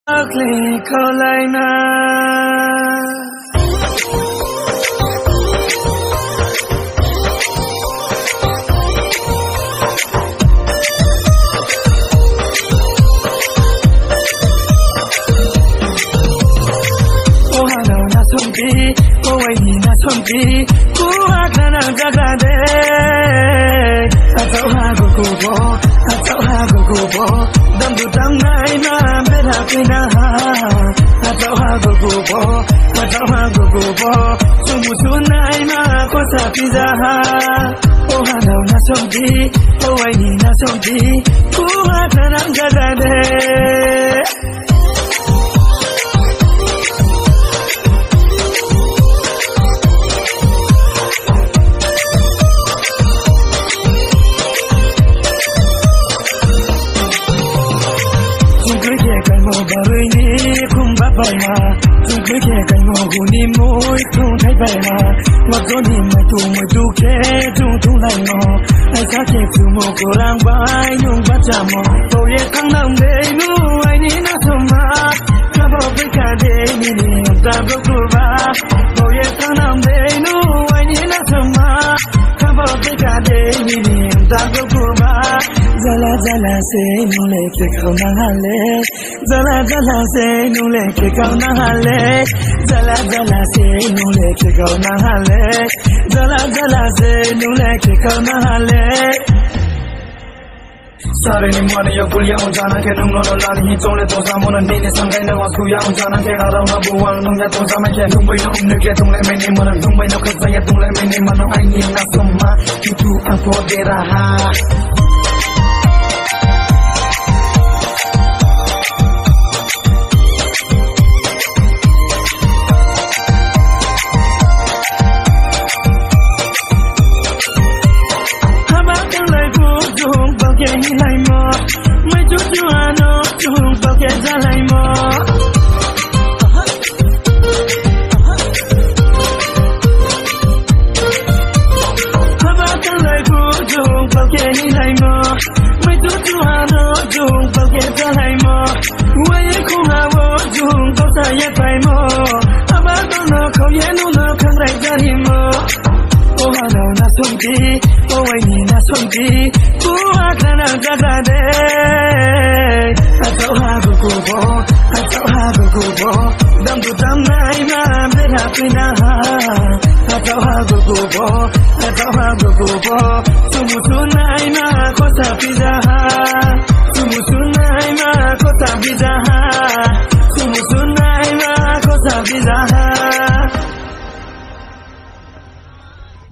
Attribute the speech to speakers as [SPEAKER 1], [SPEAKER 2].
[SPEAKER 1] Ugly Carolina. Oh hello, na sombi, oh wait, na sombi, oh akana jagade. Atau hago kubo, atau hago kubo, dam du dam nai na beda pina ha. Atau hago kubo, sumu sunai na kosa pizza ha. Oh hello, na sombi, oh wait, na sombi, oh akana jagade. Huni môi không thấy vậy mà ngọt gió nhìn mày tu kê tu lại ngò ai xa kẹp dù mồ cổ lang vai nhung bắt chạm mò bầu ye thăng nằm đây nu ai ní nó thầm mà cho bầu với cả đây mi đi ta bước đua ba bầu ye thăng nằm đây nu ai ní nó thầm mà cho bầu với cả đây mi đi ta bước đua ba Zala se nu le ke khao na hale Zala se nu le ke khao na hale Zala se nu le ke khao na hale Zala se nu le ke khao na hale Sare ni mwana ya kulia unjana ke nung nono lani hi tole to sa mona ni sangai na wasku ya unjana ke ra na buwang nung ya to sa ma ke nung bai na umne ke tung le me ni mona nung bai na khasa ya tung le me ni mona ai ni na somma tu an ko de raha Dam du dam nai ma beda pina ha. Atau hago kubo, sumu sunai ma kosa pizza ha. Sumu sunai ma kosa pizza ha. Sumu sunai ma kosa pizza ha.